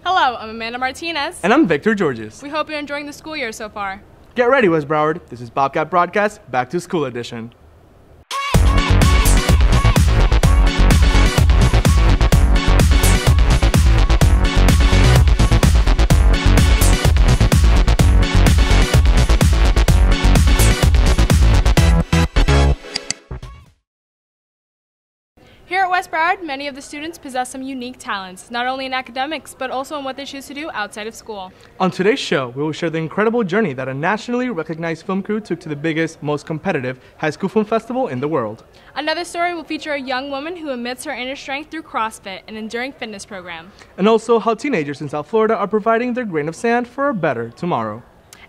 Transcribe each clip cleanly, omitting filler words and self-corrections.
Hello, I'm Amanda Martinez. And I'm Victor Georges. We hope you're enjoying the school year so far. Get ready, West Broward. This is Bobcat Broadcast Back to School Edition. Here at West Broward, many of the students possess some unique talents, not only in academics, but also in what they choose to do outside of school. On today's show, we will share the incredible journey that a nationally recognized film crew took to the biggest, most competitive high school film festival in the world. Another story will feature a young woman who emits her inner strength through CrossFit, an enduring fitness program. And also how teenagers in South Florida are providing their grain of sand for a better tomorrow.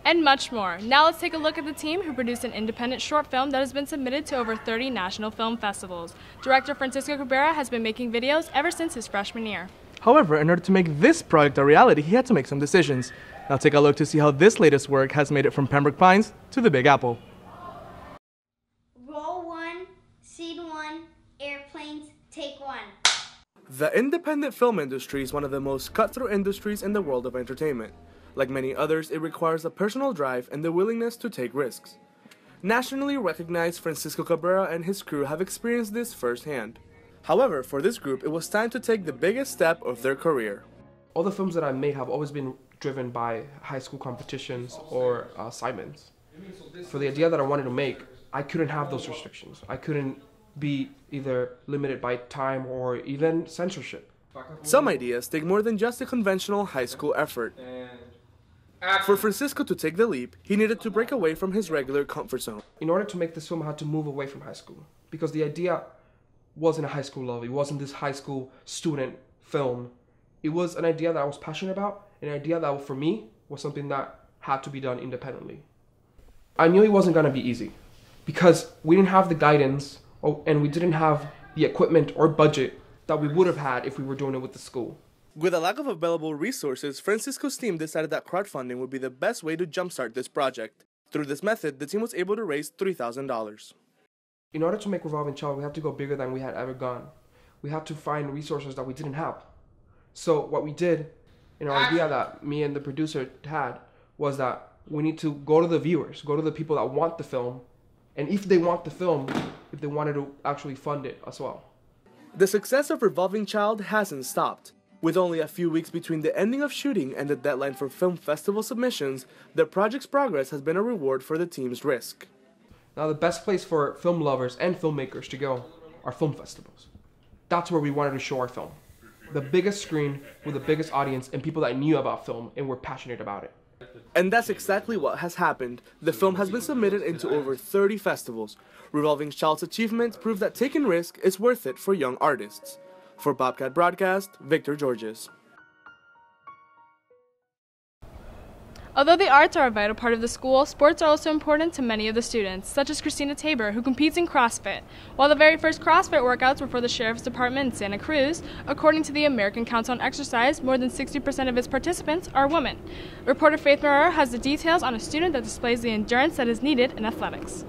And much more. Now let's take a look at the team who produced an independent short film that has been submitted to over 30 national film festivals. Director Francisco Cabrera has been making videos ever since his freshman year. However, in order to make this project a reality, he had to make some decisions. Now take a look to see how this latest work has made it from Pembroke Pines to the Big Apple. Roll 1, Scene 1, Airplanes, Take 1. The independent film industry is one of the most cutthroat industries in the world of entertainment. Like many others, it requires a personal drive and the willingness to take risks. Nationally recognized Francisco Cabrera and his crew have experienced this firsthand. However, for this group, it was time to take the biggest step of their career. All the films that I made have always been driven by high school competitions or assignments. For the idea that I wanted to make, I couldn't have those restrictions. I couldn't be either limited by time or even censorship. Some ideas take more than just a conventional high school effort. For Francisco to take the leap, he needed to break away from his regular comfort zone. In order to make this film, I had to move away from high school because the idea wasn't a high school love. It wasn't this high school student film. It was an idea that I was passionate about, an idea that for me was something that had to be done independently. I knew it wasn't going to be easy because we didn't have the guidance and we didn't have the equipment or budget that we would have had if we were doing it with the school. With a lack of available resources, Francisco's team decided that crowdfunding would be the best way to jumpstart this project. Through this method, the team was able to raise $3,000. In order to make Revolving Child, we have to go bigger than we had ever gone. We have to find resources that we didn't have. So what we did, in our idea that me and the producer had, was that we need to go to the viewers, go to the people that want the film, and if they want the film, if they wanted to actually fund it as well. The success of Revolving Child hasn't stopped. With only a few weeks between the ending of shooting and the deadline for film festival submissions, the project's progress has been a reward for the team's risk. Now the best place for film lovers and filmmakers to go are film festivals. That's where we wanted to show our film. The biggest screen with the biggest audience and people that knew about film and were passionate about it. And that's exactly what has happened. The film has been submitted into over 30 festivals. Revolving Child's achievements prove that taking risk is worth it for young artists. For Bobcat Broadcast, Victor Georges. Although the arts are a vital part of the school, sports are also important to many of the students, such as Christina Tabor, who competes in CrossFit. While the very first CrossFit workouts were for the Sheriff's Department in Santa Cruz, according to the American Council on Exercise, more than 60% of its participants are women. Reporter Faith Moreira has the details on a student that displays the endurance that is needed in athletics.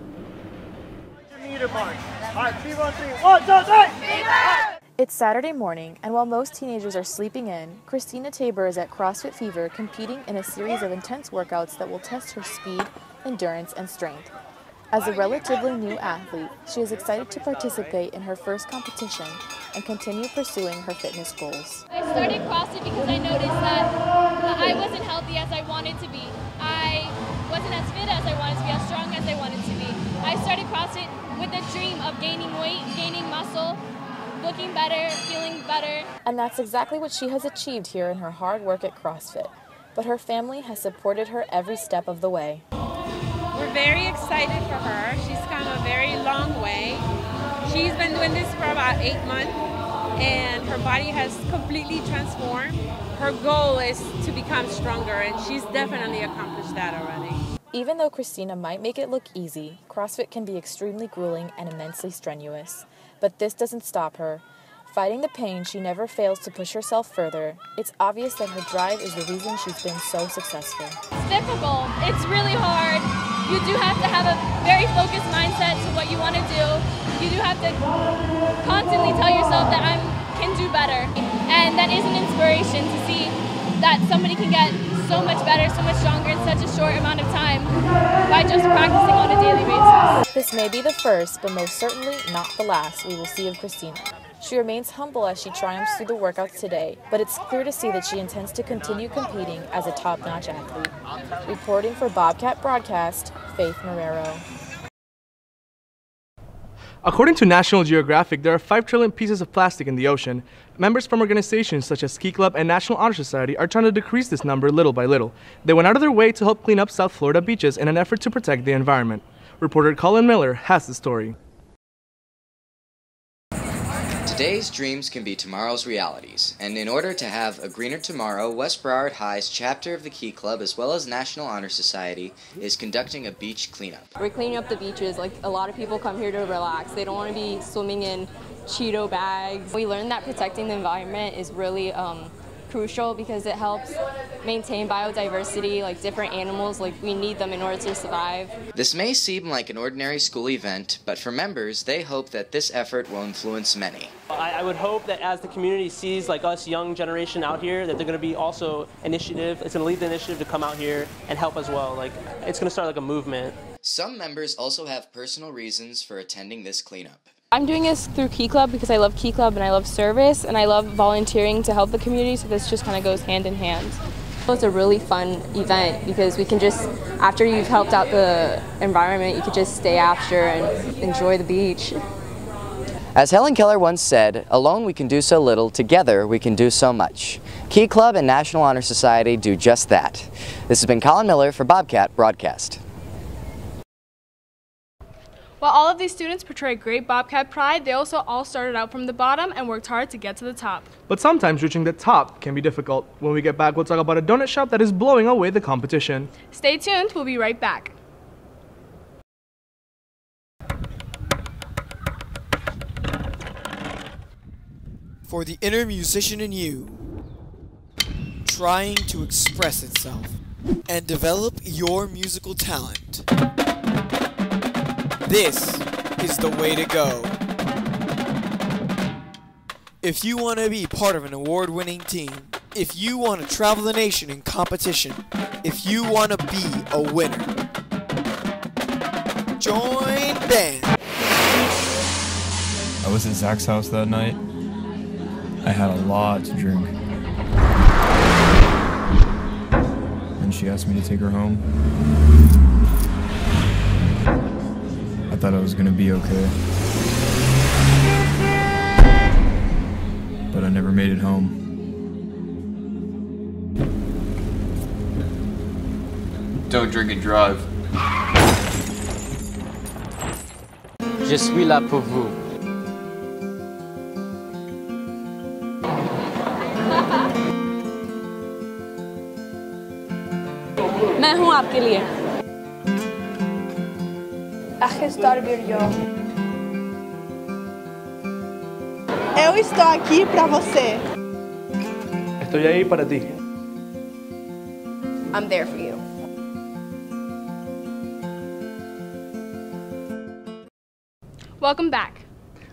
Meter mark. All right, 3, 1, 3. 1, 2, 3. It's Saturday morning, and while most teenagers are sleeping in, Christina Tabor is at CrossFit Fever competing in a series of intense workouts that will test her speed, endurance, and strength. As a relatively new athlete, she is excited to participate in her first competition and continue pursuing her fitness goals. I started CrossFit because I noticed that I wasn't healthy as I wanted to be. I wasn't as fit as I wanted to be, as strong as I wanted to be. I started CrossFit with the dream of gaining weight, gaining muscle, looking better, feeling better. And that's exactly what she has achieved here in her hard work at CrossFit. But her family has supported her every step of the way. We're very excited for her. She's come a very long way. She's been doing this for about 8 months, and her body has completely transformed. Her goal is to become stronger, and she's definitely accomplished that already. Even though Christina might make it look easy, CrossFit can be extremely grueling and immensely strenuous. But this doesn't stop her. Fighting the pain, she never fails to push herself further. It's obvious that her drive is the reason she's been so successful. It's difficult. It's really hard. You do have to have a very focused mindset to what you want to do. You do have to constantly tell yourself that I can do better. And that is an inspiration to see that somebody can get so much better, so much stronger in such a short amount of time by just practicing on a daily basis. This may be the first, but most certainly not the last we will see of Christina. She remains humble as she triumphs through the workouts today, but it's clear to see that she intends to continue competing as a top-notch athlete. Reporting for Bobcat Broadcast, Faith Marrero. According to National Geographic, there are 5 trillion pieces of plastic in the ocean. Members from organizations such as Ski Club and National Honor Society are trying to decrease this number little by little. They went out of their way to help clean up South Florida beaches in an effort to protect the environment. Reporter COLIN Miller has the story. Today's dreams can be tomorrow's realities, and in order to have a greener tomorrow, West Broward High's chapter of the Key Club, as well as National Honor Society, is conducting a beach cleanup. We're cleaning up the beaches. Like, a lot of people come here to relax. They don't want to be swimming in Cheeto bags. We learned that protecting the environment is really crucial because it helps maintain biodiversity, like different animals, like we need them in order to survive. This may seem like an ordinary school event, but for members, they hope that this effort will influence many. I would hope that as the community sees like us young generation out here, that they're going to be also initiative. It's going to lead the initiative to come out here and help as well. Like, it's going to start like a movement. Some members also have personal reasons for attending this cleanup. I'm doing this through Key Club because I love Key Club and I love service and I love volunteering to help the community, so this just kind of goes hand in hand. It's a really fun event because we can just, after you've helped out the environment, you can just stay after and enjoy the beach. As Helen Keller once said, alone we can do so little, together we can do so much. Key Club and National Honor Society do just that. This has been COLIN Miller for Bobcat Broadcast. While all of these students portray great Bobcat pride, they also all started out from the bottom and worked hard to get to the top. But sometimes reaching the top can be difficult. When we get back, we'll talk about a donut shop that is blowing away the competition. Stay tuned, we'll be right back. For the inner musician in you, trying to express itself and develop your musical talent. This is the way to go. If you want to be part of an award-winning team, if you want to travel the nation in competition, if you want to be a winner, join Ben. I was at Zach's house that night. I had a lot to drink. And she asked me to take her home. I thought I was gonna be okay. But I never made it home. Don't drink and drive. Je suis là pour vous. मैं हूँ आपके लिए। Aqui estou eu. Eu estou aqui para você. Estoy ahí para ti. I'm there for you. Welcome back.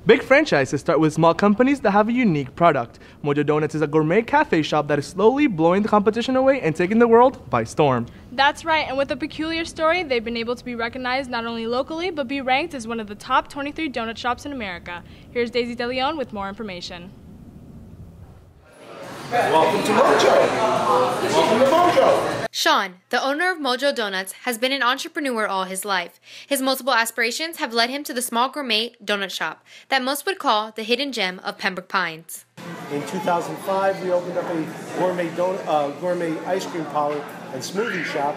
Big franchises start with small companies that have a unique product. Mojo Donuts is a gourmet cafe shop that is slowly blowing the competition away and taking the world by storm. That's right, and with a peculiar story, they've been able to be recognized not only locally, but be ranked as one of the top 23 donut shops in America. Here's Daisy DeLeon with more information. Welcome to Mojo. Welcome to Mojo. Sean, the owner of Mojo Donuts, has been an entrepreneur all his life. His multiple aspirations have led him to the small gourmet donut shop that most would call the hidden gem of Pembroke Pines. In 2005, we opened up a gourmet ice cream parlor and smoothie shop.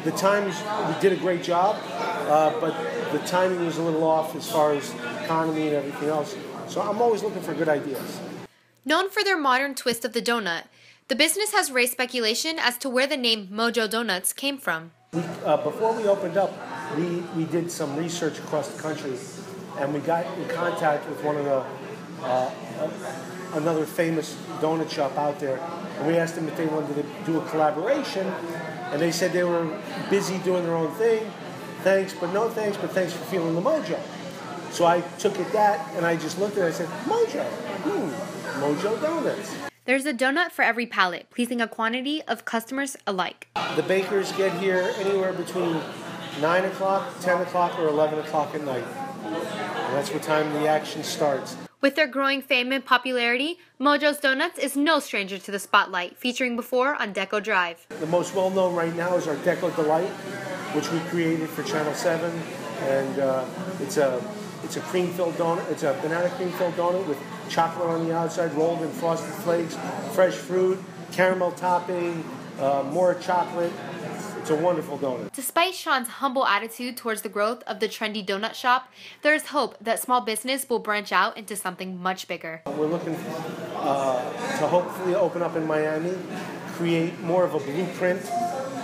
The times, we did a great job, but the timing was a little off as far as economy and everything else. So I'm always looking for good ideas. Known for their modern twist of the donut, the business has raised speculation as to where the name Mojo Donuts came from. Before we opened up, we did some research across the country, and we got in contact with one of the another famous donut shop out there, and we asked them if they wanted to do a collaboration, and they said they were busy doing their own thing. Thanks, but no thanks, but thanks for feeling the mojo. So I took it that, and I just looked at it and I said, Mojo, Mojo Donuts. There's a donut for every palate, pleasing a quantity of customers alike. The bakers get here anywhere between 9 o'clock, 10 o'clock, or 11 o'clock at night. And that's what time the action starts. With their growing fame and popularity, Mojo's Donuts is no stranger to the spotlight, featuring before on Deco Drive. The most well-known right now is our Deco Delight, which we created for Channel 7, and it's a cream-filled donut. It's a banana cream-filled donut with chocolate on the outside, rolled in frosted flakes, fresh fruit, caramel topping, more chocolate. It's a wonderful donut. Despite Sean's humble attitude towards the growth of the trendy donut shop, there is hope that small business will branch out into something much bigger. We're looking to hopefully open up in Miami, create more of a blueprint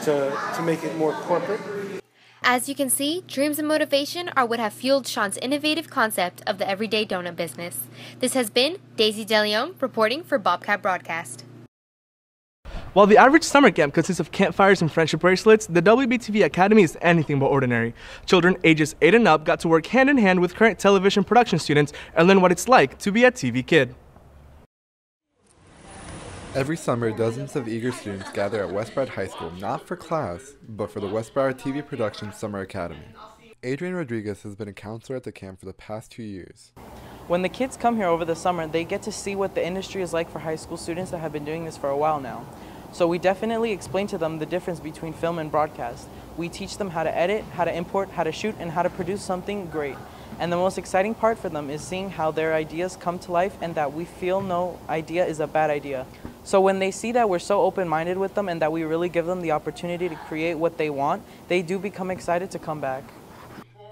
to make it more corporate. As you can see, dreams and motivation are what have fueled Sean's innovative concept of the everyday donut business. This has been Daisy DeLeon reporting for Bobcat Broadcast. While the average summer camp consists of campfires and friendship bracelets, the WBTV Academy is anything but ordinary. Children ages 8 and up got to work hand in hand with current television production students and learn what it's like to be a TV kid. Every summer, dozens of eager students gather at West Broward High School, not for class, but for the West Broward TV Production Summer Academy. Adrian Rodriguez has been a counselor at the camp for the past 2 years. When the kids come here over the summer, they get to see what the industry is like for high school students that have been doing this for a while now. So we definitely explain to them the difference between film and broadcast. We teach them how to edit, how to import, how to shoot, and how to produce something great. And the most exciting part for them is seeing how their ideas come to life and that we feel no idea is a bad idea. So when they see that we're so open-minded with them and that we really give them the opportunity to create what they want, they do become excited to come back.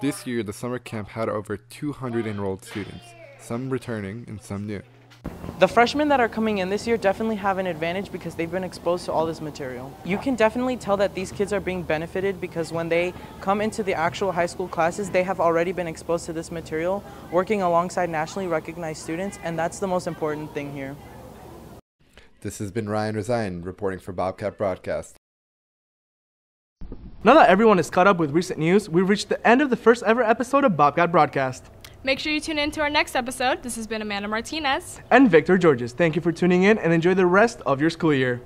This year, the summer camp had over 200 enrolled students, some returning and some new. The freshmen that are coming in this year definitely have an advantage because they've been exposed to all this material. You can definitely tell that these kids are being benefited because when they come into the actual high school classes, they have already been exposed to this material, working alongside nationally recognized students, and that's the most important thing here. This has been Ryan Resign reporting for Bobcat Broadcast. Now that everyone is caught up with recent news, we've reached the end of the first ever episode of Bobcat Broadcast. Make sure you tune in to our next episode. This has been Amanda Martinez and Victor Georges. Thank you for tuning in and enjoy the rest of your school year.